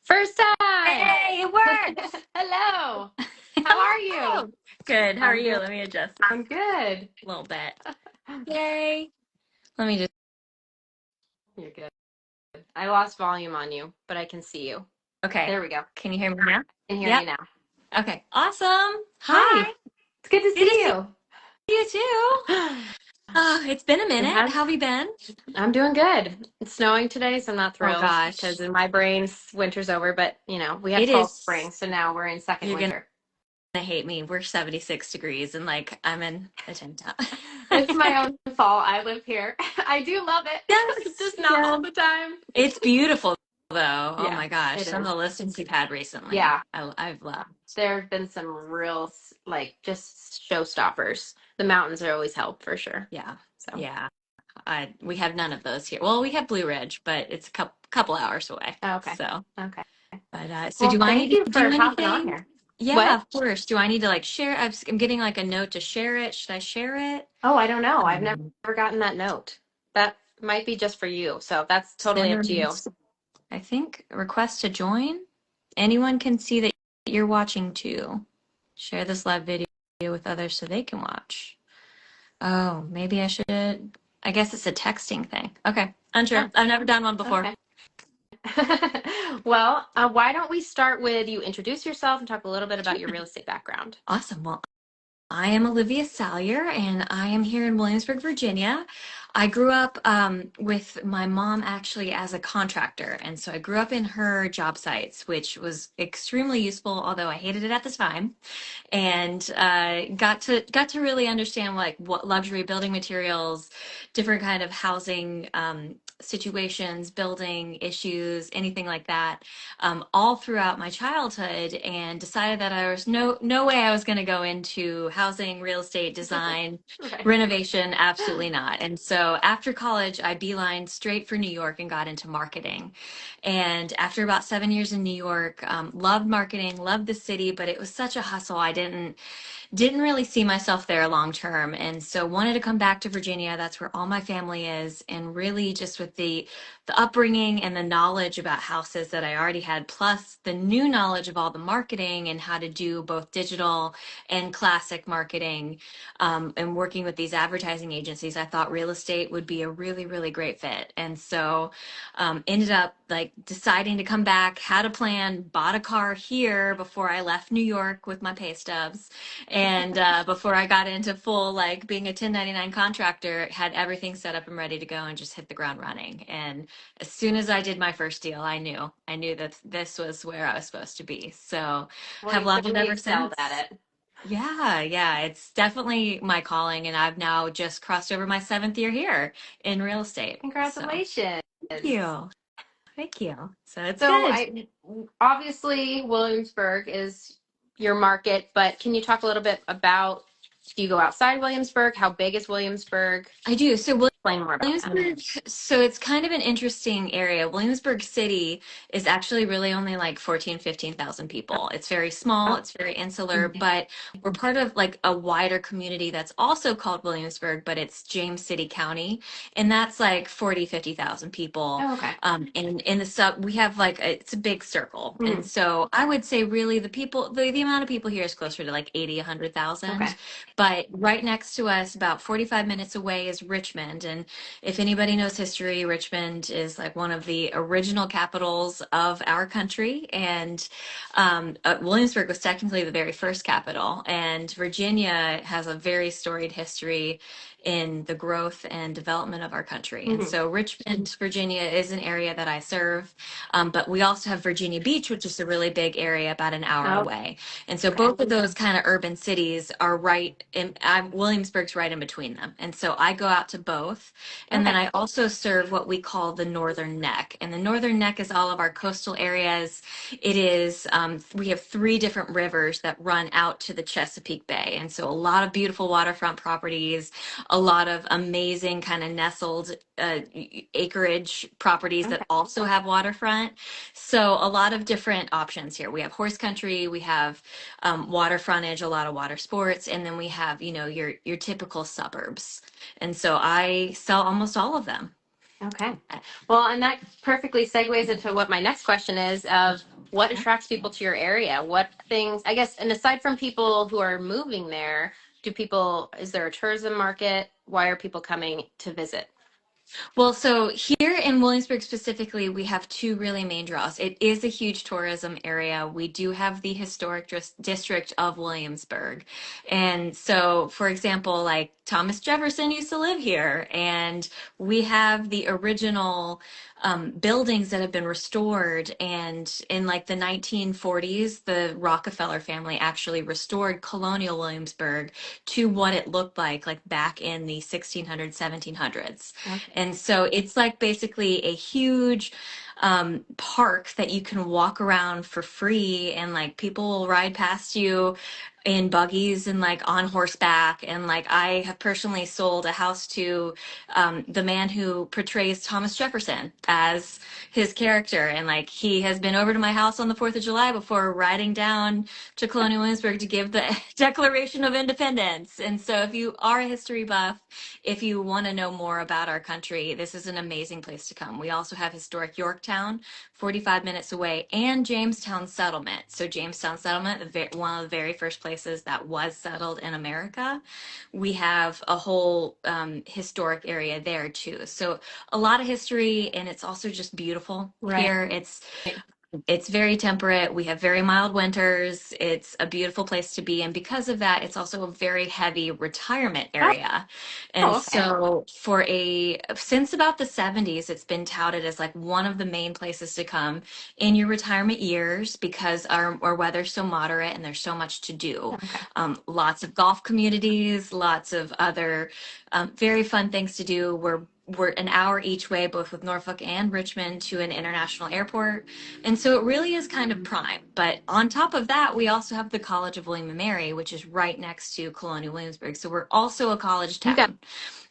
First time. Hey, it worked. Hello. How are you? Hello. Good. How are I'm you? good. Let me adjust I'm good. a little bit. Yay. Let me just. You're good. I lost volume on you, but I can see you. Okay. There we go. Can you hear me now? I can hear Yep. you now. Okay. Awesome. Hi. Hi. It's good to Good to see see you. you too. It's been a It minute. has. How have you been? I'm doing good. It's snowing today, so I'm not Oh thrilled because gosh. in my brain, winter's over. But we had It fall is. spring, so now we're in second You're gonna winter. hate me. We're 76 degrees and like I'm in a tank top. It's my own fault. I live here. I do love it. It's Yes. just not Yeah. all the time. It's beautiful though. Oh Yeah, my gosh. it Some of is. the listings you've had recently. Yeah. I've loved. There have been some real like just showstoppers. The mountains are always help for sure. Yeah. So Yeah. We have none of those here. Well, we have Blue Ridge, but it's a couple hours away. okay, So, okay. but so Well, do I thank need you to for do hopping on anything? here. Yeah, What? of course. Do I need to like share? I'm getting like a note to share it. Should I share it? Oh, I don't know. I've Um, never gotten that note. That might be just for you. So that's totally up to send, you. I think request to join. Anyone can see that you're watching too. Share this live video with others so they can watch. Oh, maybe I should. I guess it's a texting thing. Okay, unsure. Oh, I've never done one before. okay. Well, why don't we start with you introduce yourself and talk a little bit about your real estate background? Awesome. Well, I am Olivia Salyer, and I am here in Williamsburg, Virginia. I grew up with my mom actually as a contractor, and so I grew up in her job sites, which was extremely useful, although I hated it at the time, and got to really understand like what luxury building materials, different kind of housing situations, building issues, anything like that, all throughout my childhood, and decided that I was no way I was going to go into housing, real estate, design, Right. renovation. Absolutely not. And so after college, I beelined straight for New York and got into marketing. And after about 7 years in New York, loved marketing, loved the city, but it was such a hustle. I didn't really see myself there long term, and so wanted to come back to Virginia. That's where all my family is, and really just with the upbringing and the knowledge about houses that I already had, plus the new knowledge of all the marketing and how to do both digital and classic marketing, and working with these advertising agencies, I thought real estate would be a really, really great fit. And so ended up like deciding to come back, had a plan, bought a car here before I left New York with my pay stubs, and before I got into full like being a 1099 contractor, had everything set up and ready to go and just hit the ground running. And as soon as I did my first deal, I knew that this was where I was supposed to be. So Well, have you loved it clearly ever excelled since. at it. Yeah, yeah, it's definitely my calling, and I've now just crossed over my seventh year here in real estate. So Congratulations. thank you. Thank you. So it's So good. I obviously Williamsburg is your market, but can you talk a little bit about do you go outside Williamsburg? How big is Williamsburg? I do. So Explain more about that. Williamsburg, so it's kind of an interesting area. Williamsburg City is actually really only like 14, 15,000 people. It's very small, Oh, it's very insular, but we're part of like a wider community that's also called Williamsburg, but it's James City County. And that's like 40, 50,000 people. oh, okay. And in the sub, we have like, it's a big circle. And Mhm. so I would say really the amount of people here is closer to like 80, Okay. 100,000. But right next to us, about 45 minutes away, is Richmond. And if anybody knows history, Richmond is like one of the original capitals of our country. And Williamsburg was technically the very first capital. And Virginia has a very storied history in the growth and development of our country. And Mhm. so Richmond, Virginia is an area that I serve. But we also have Virginia Beach, which is a really big area about an hour Oh, away. And so okay. both of those kind of urban cities are right in, Williamsburg's right in between them. And so I go out to both. And then Okay. I also serve what we call the Northern Neck. And the Northern Neck is all of our coastal areas. It is, we have three different rivers that run out to the Chesapeake Bay. And so a lot of beautiful waterfront properties, a lot of amazing kind of nestled acreage properties that Okay. also have waterfront. So a lot of different options here. We have horse country, we have water frontage, a lot of water sports, and then we have, your typical suburbs. And so I sell almost all of them. Okay. Well, and that perfectly segues into what my next question is of what attracts people to your area? What things, I guess, and aside from people who are moving there, is there a tourism market? Why are people coming to visit? Well, so here in Williamsburg specifically, we have two really main draws. It is a huge tourism area. We do have the historic district of Williamsburg. And so, for example, like Thomas Jefferson used to live here, and we have the original buildings that have been restored. And in like the 1940s, the Rockefeller family actually restored colonial Williamsburg to what it looked like back in the 1600s, 1700s. Okay. And so it's like basically a huge park that you can walk around for free, and like people will ride past you in buggies and like on horseback. And like I have personally sold a house to the man who portrays Thomas Jefferson as his character, and like he has been over to my house on the 4th of July before riding down to Colonial Williamsburg to give the Declaration of Independence. And so if you are a history buff, if you want to know more about our country, this is an amazing place to come. We also have historic Yorktown, 45 minutes away, and Jamestown Settlement. So Jamestown Settlement, one of the very first places that was settled in America. We have a whole historic area there too. So a lot of history, and it's also just beautiful here. It's very temperate. We have very mild winters. It's a beautiful place to be. And because of that, it's also a very heavy retirement area. And Okay. so since about the 70s, it's been touted as like one of the main places to come in your retirement years because our weather's so moderate and there's so much to do. Okay. Lots of golf communities, lots of other very fun things to do. We're an hour each way, both with Norfolk and Richmond, to an international airport. And so it really is kind of prime. But on top of that, we also have the College of William and Mary, which is right next to Colonial Williamsburg. So we're also a college You got town.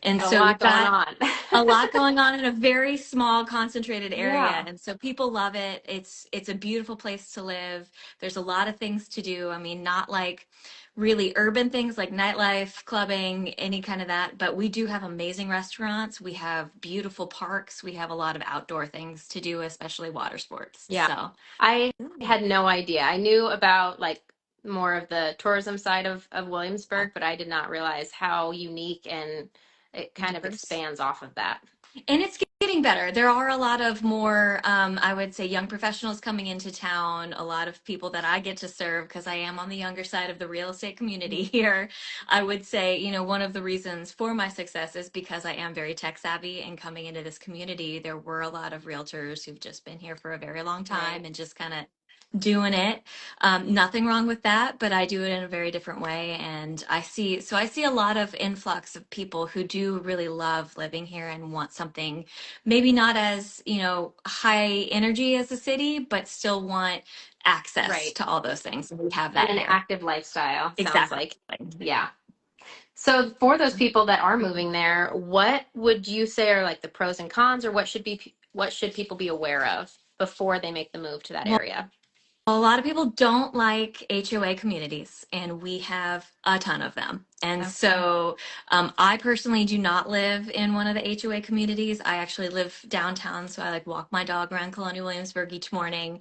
And a so lot we've going got on. a lot going on in a very small, concentrated area. Yeah. And so people love it. It's a beautiful place to live. There's a lot of things to do. I mean, not like really urban things like nightlife, clubbing, any kind of that. But we do have amazing restaurants. We have beautiful parks. We have a lot of outdoor things to do, especially water sports. Yeah. So I had no idea. I knew about like more of the tourism side of Williamsburg, but I did not realize how unique and it kind of diverse. expands off of that. And it's getting better. There are a lot of more, I would say, young professionals coming into town, a lot of people that I get to serve because I am on the younger side of the real estate community here. I would say, one of the reasons for my success is because I am very tech savvy, and coming into this community, there were a lot of realtors who've just been here for a very long time and just kind of doing it. Nothing wrong with that, but I do it in a very different way. And I see a lot of influx of people who do really love living here and want something maybe not as, high energy as the city, but still want access to all those things. And we have that And an here. active lifestyle, sounds Exactly. like. Yeah. So for those people that are moving there, what would you say are like the pros and cons, or what should people be aware of before they make the move to that Well, area? a lot of people don't like HOA communities, and we have a ton of them. And Okay. so I personally do not live in one of the HOA communities. I actually live downtown, so I like walk my dog around Colonial Williamsburg each morning,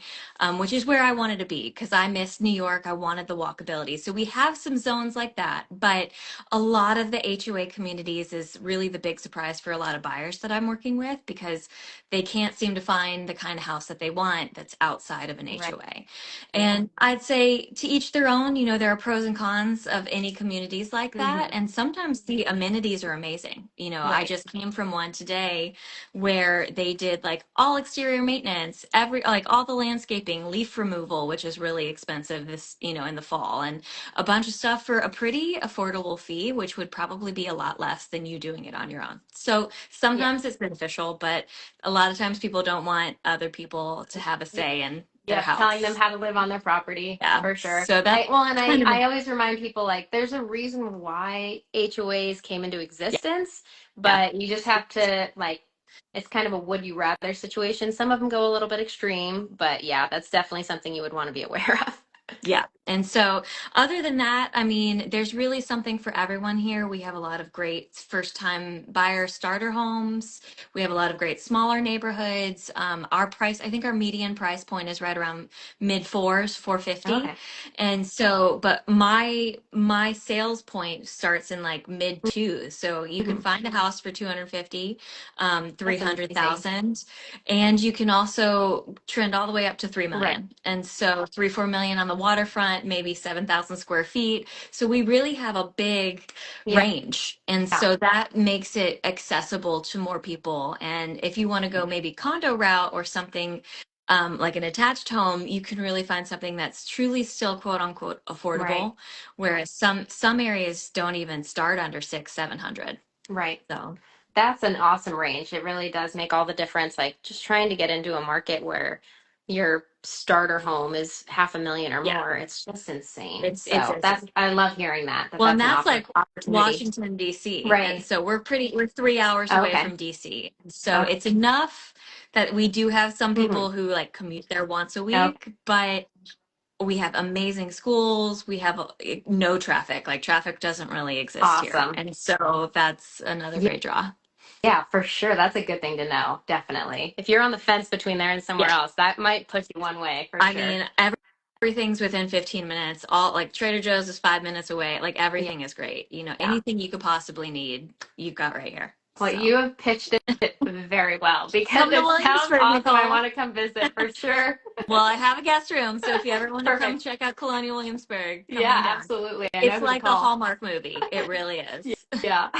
which is where I wanted to be because I miss New York. I wanted the walkability. So we have some zones like that, but a lot of the HOA communities is really the big surprise for a lot of buyers that I'm working with because they can't seem to find the kind of house that they want that's outside of an HOA. And I'd say to each their own, there are pros and cons of any communities like that. And sometimes the amenities are amazing. I just came from one today where they did like all exterior maintenance, all the landscaping, leaf removal, which is really expensive in the fall, and a bunch of stuff for a pretty affordable fee, which would probably be a lot less than you doing it on your own. So sometimes it's beneficial, but a lot of times people don't want other people to have a say in their house. Telling them how to live on their property, for sure. So that's I always remind people like there's a reason why HOAs came into existence, but you just have to like it's kind of a would you rather situation. Some of them go a little bit extreme, but yeah, that's definitely something you would want to be aware of. Yeah. And so, other than that, I mean, there's really something for everyone here. We have a lot of great first time buyer starter homes. We have a lot of great smaller neighborhoods. Our price, I think our median price point is right around mid fours, 450. Okay. And so, but my sales point starts in like mid twos. So you can Mhm. find a house for 250, That's amazing. 300,000. And you can also trend all the way up to 3 Right. million. And so 3, 4 million on the waterfront, maybe 7,000 square feet. So we really have a big Yeah. range. And Yeah. so that makes it accessible to more people. And if you want to go maybe condo route or something like an attached home, you can really find something that's truly still quote unquote Right. affordable, whereas some areas don't even start under 600, 700. Right. So That's an awesome range. It really does make all the difference. Like just trying to get into a market where your starter home is 500,000 or yeah, more. It's just insane. it's So insane. that's, I love hearing that, Well, and that's an that's like opportunity. Washington, D.C. And Right. so we're 3 hours away Okay. from D.C. So Okay. it's enough that we do have some Hmm. people who like commute there once a Okay. week, but we have amazing schools. We have no traffic. Like traffic doesn't really exist here. Awesome. And so that's another Yeah. great draw. Yeah, for sure. That's a good thing to know. Definitely. If you're on the fence between there and somewhere Yeah. else, that might push you one way for I sure. mean, everything's within 15 minutes. All like Trader Joe's is 5 minutes away. Like Yeah. everything is great. Yeah. Anything you could possibly need, you've got right here. Well, So you have pitched it very well because come to it sounds Williamsburg, awesome. I Nicole. want to come visit for sure. Well, I have a guest room, so if you ever want to come Perfect. check out Colonial Williamsburg, come Yeah, on down. absolutely. I know It's who to like a call. Hallmark movie. It really is. Yeah.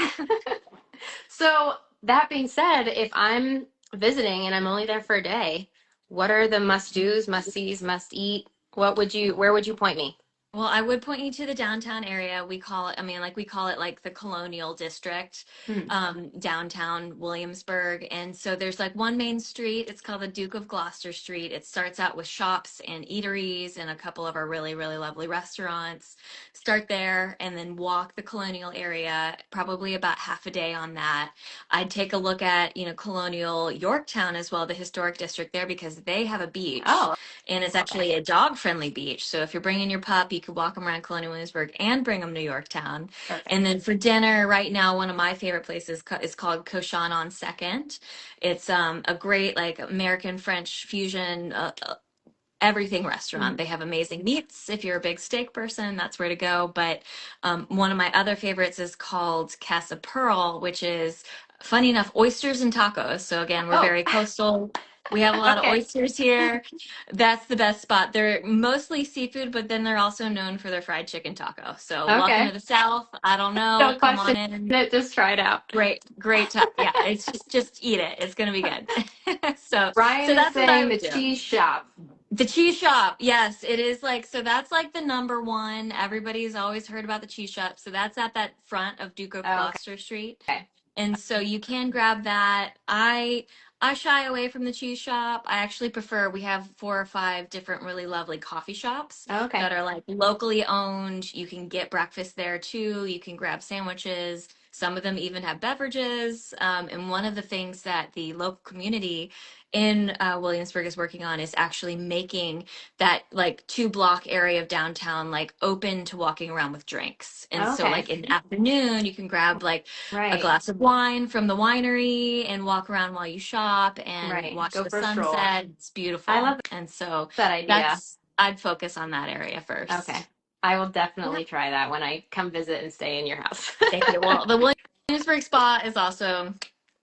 So, that being said, if I'm visiting and I'm only there for a day, what are the must-dos, must-sees, must-eat? Where would you point me? Well, I would point you to the downtown area. We call it, I mean, like we call it like the Colonial District, Hmm. downtown Williamsburg. And so there's like one main street. It's called the Duke of Gloucester Street. It starts out with shops and eateries and a couple of our really, really lovely restaurants. Start there and then walk the Colonial area, probably about half a day on that. I'd take a look at, Colonial Yorktown as well, the historic district there, because they have a beach Oh, and it's okay. actually a dog friendly beach. So if you're bringing your pup, you could walk them around Colonial Williamsburg and bring them to Yorktown. Perfect. And then for dinner, right now, one of my favorite places is called Cochin on Second. It's a great like American French fusion. Everything restaurant. Mhm. They have amazing meats. If you're a big steak person, that's where to go. But one of my other favorites is called Casa Pearl, which is funny enough, oysters and tacos. So again, we're Oh, very coastal. We have a lot of okay. oysters here. That's the best spot. They're mostly seafood, but then they're also known for their fried chicken taco. So welcome to Okay. the South. I don't know. Don't Come on question in. it, just try it out. Great, great time. Yeah, it's just eat it. It's gonna be good. So Ryan so is that's what I saying would the do. cheese shop. The cheese shop, yes, it is like so that's like the number one. Everybody's always heard about the cheese shop. So that's at that front of Duke of Okay. Gloucester Street. And so you can grab that. I shy away from the cheese shop. I actually prefer we have 4 or 5 different really lovely coffee shops Okay. that are like locally owned. You can get breakfast there too. You can grab sandwiches. Some of them even have beverages. And one of the things that the local community in Williamsburg is working on is actually making that like 2 block area of downtown like open to walking around with drinks. And so Okay. like in the afternoon, you can grab like a Right. glass of wine from the winery and walk around while you shop and Right. watch Go the for a stroll. sunset. It's I beautiful. love And so that idea. I'd focus on that area Okay. first. I will Yeah. definitely try that when I come visit and stay in your house. Thank you. Well, the Williamsburg Spa is also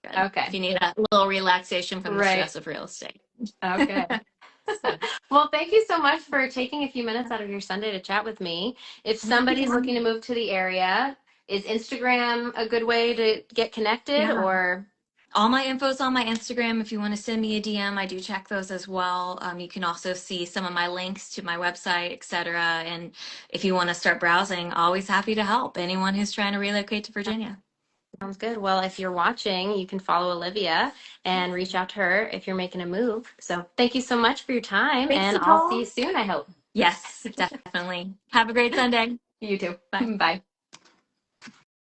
good if Okay. you need a little relaxation from the Right. stress of real estate. Okay. So, Well, thank you so much for taking a few minutes out of your Sunday to chat with me. If somebody's looking to move to the area, is Instagram a good way to get connected yeah. or? All my info's on my Instagram. If you want to send me a DM, I do check those as well. You can also see some of my links to my website, etc. And if you want to start browsing, always happy to help anyone who's trying to relocate to Virginia. Sounds good. Well, if you're watching, you can follow Olivia and reach out to her if you're making a move. So thank you so much for your time, Thanks, and I'll see Nicole. you soon, I hope. Yes, definitely. Have a great Sunday. You too. Bye. Bye.